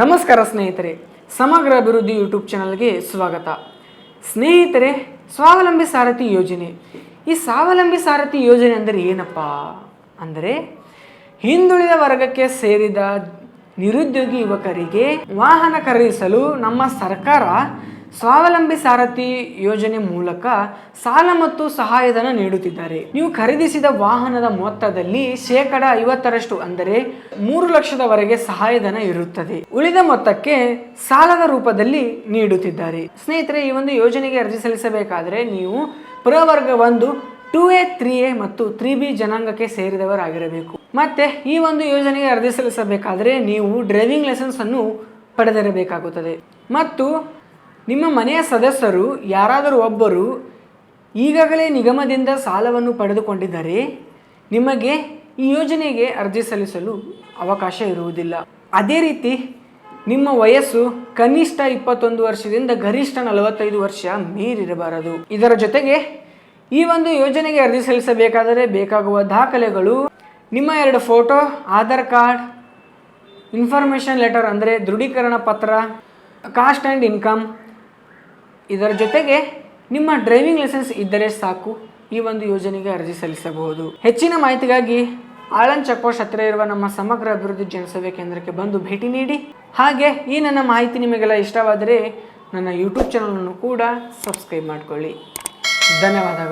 ನಮಸ್ಕಾರ ಸ್ನೇಹಿತರೆ, ಸಮಗ್ರ ಅಭಿವೃದ್ಧಿ ಯೂಟ್ಯೂಬ್ ಚಾನಲ್ಗೆ ಸ್ವಾಗತ. ಸ್ನೇಹಿತರೆ, ಸ್ವಾವಲಂಬಿ ಸಾರಥಿ ಯೋಜನೆ. ಈ ಸ್ವಾವಲಂಬಿ ಸಾರಥಿ ಯೋಜನೆ ಅಂದರೆ ಏನಪ್ಪ ಅಂದರೆ, ಹಿಂದುಳಿದ ವರ್ಗಕ್ಕೆ ಸೇರಿದ ನಿರುದ್ಯೋಗಿ ಯುವಕರಿಗೆ ವಾಹನ ಖರೀದಿಸಲು ನಮ್ಮ ಸರ್ಕಾರ ಸ್ವಾವಲಂಬಿ ಸಾರಥಿ ಯೋಜನೆ ಮೂಲಕ ಸಾಲ ಮತ್ತು ಸಹಾಯಧನ ನೀಡುತ್ತಿದ್ದಾರೆ. ನೀವು ಖರೀದಿಸಿದ ವಾಹನದ ಮೊತ್ತದಲ್ಲಿ 50% ಅಂದರೆ 3 ಲಕ್ಷದವರೆಗೆ ಸಹಾಯಧನ ಇರುತ್ತದೆ. ಉಳಿದ ಮೊತ್ತಕ್ಕೆ ಸಾಲದ ರೂಪದಲ್ಲಿ ನೀಡುತ್ತಿದ್ದಾರೆ. ಸ್ನೇಹಿತರೆ, ಈ ಒಂದು ಯೋಜನೆಗೆ ಅರ್ಜಿ ಸಲ್ಲಿಸಬೇಕಾದರೆ ನೀವು ಪ್ರವರ್ಗ 1, 2A, 3A ಮತ್ತು 3B ಜನಾಂಗಕ್ಕೆ ಸೇರಿದವರಾಗಿರಬೇಕು. ಮತ್ತೆ ಈ ಒಂದು ಯೋಜನೆಗೆ ಅರ್ಜಿ ಸಲ್ಲಿಸಬೇಕಾದರೆ ನೀವು ಡ್ರೈವಿಂಗ್ ಲೈಸೆನ್ಸ್ ಅನ್ನು ಪಡೆದಿರಬೇಕಾಗುತ್ತದೆ. ಮತ್ತು ನಿಮ್ಮ ಮನೆಯ ಸದಸ್ಯರು ಯಾರಾದರೂ ಒಬ್ಬರು ಈಗಾಗಲೇ ನಿಗಮದಿಂದ ಸಾಲವನ್ನು ಪಡೆದುಕೊಂಡಿದ್ದರೆ ನಿಮಗೆ ಈ ಯೋಜನೆಗೆ ಅರ್ಜಿ ಸಲ್ಲಿಸಲು ಅವಕಾಶ ಇರುವುದಿಲ್ಲ. ಅದೇ ರೀತಿ ನಿಮ್ಮ ವಯಸ್ಸು ಕನಿಷ್ಠ 21 ವರ್ಷದಿಂದ ಗರಿಷ್ಠ 45 ವರ್ಷ ಮೀರಿರಬಾರದು. ಇದರ ಜೊತೆಗೆ ಈ ಒಂದು ಯೋಜನೆಗೆ ಅರ್ಜಿ ಸಲ್ಲಿಸಬೇಕಾದರೆ ಬೇಕಾಗುವ ದಾಖಲೆಗಳು ನಿಮ್ಮ 2 photo, Aadhaar card, information letter ಅಂದರೆ ದೃಢೀಕರಣ ಪತ್ರ, ಕಾಸ್ಟ್ ಆ್ಯಂಡ್ ಇನ್ಕಮ್. ಇದರ ಜೊತೆಗೆ ನಿಮ್ಮ ಡ್ರೈವಿಂಗ್ ಲೈಸೆನ್ಸ್ ಇದ್ದರೆ ಸಾಕು ಈ ಒಂದು ಯೋಜನೆಗೆ ಅರ್ಜಿ ಸಲ್ಲಿಸಬಹುದು. ಹೆಚ್ಚಿನ ಮಾಹಿತಿಗಾಗಿ ಆಳಂದ್ ಚೆಕ್ ಪೋಸ್ಟ್ ಹತ್ತಿರ ಇರುವ ನಮ್ಮ ಸಮಗ್ರ ಅಭಿವೃದ್ಧಿ ಜನಸೇವೆ ಕೇಂದ್ರಕ್ಕೆ ಬಂದು ಭೇಟಿ ನೀಡಿ. ಹಾಗೆ ಈ ನನ್ನ ಮಾಹಿತಿ ನಿಮಗೆಲ್ಲ ಇಷ್ಟವಾದರೆ ನನ್ನ ಯೂಟ್ಯೂಬ್ ಚಾನಲನ್ನು ಕೂಡ ಸಬ್ಸ್ಕ್ರೈಬ್ ಮಾಡಿಕೊಳ್ಳಿ. ಧನ್ಯವಾದಗಳು.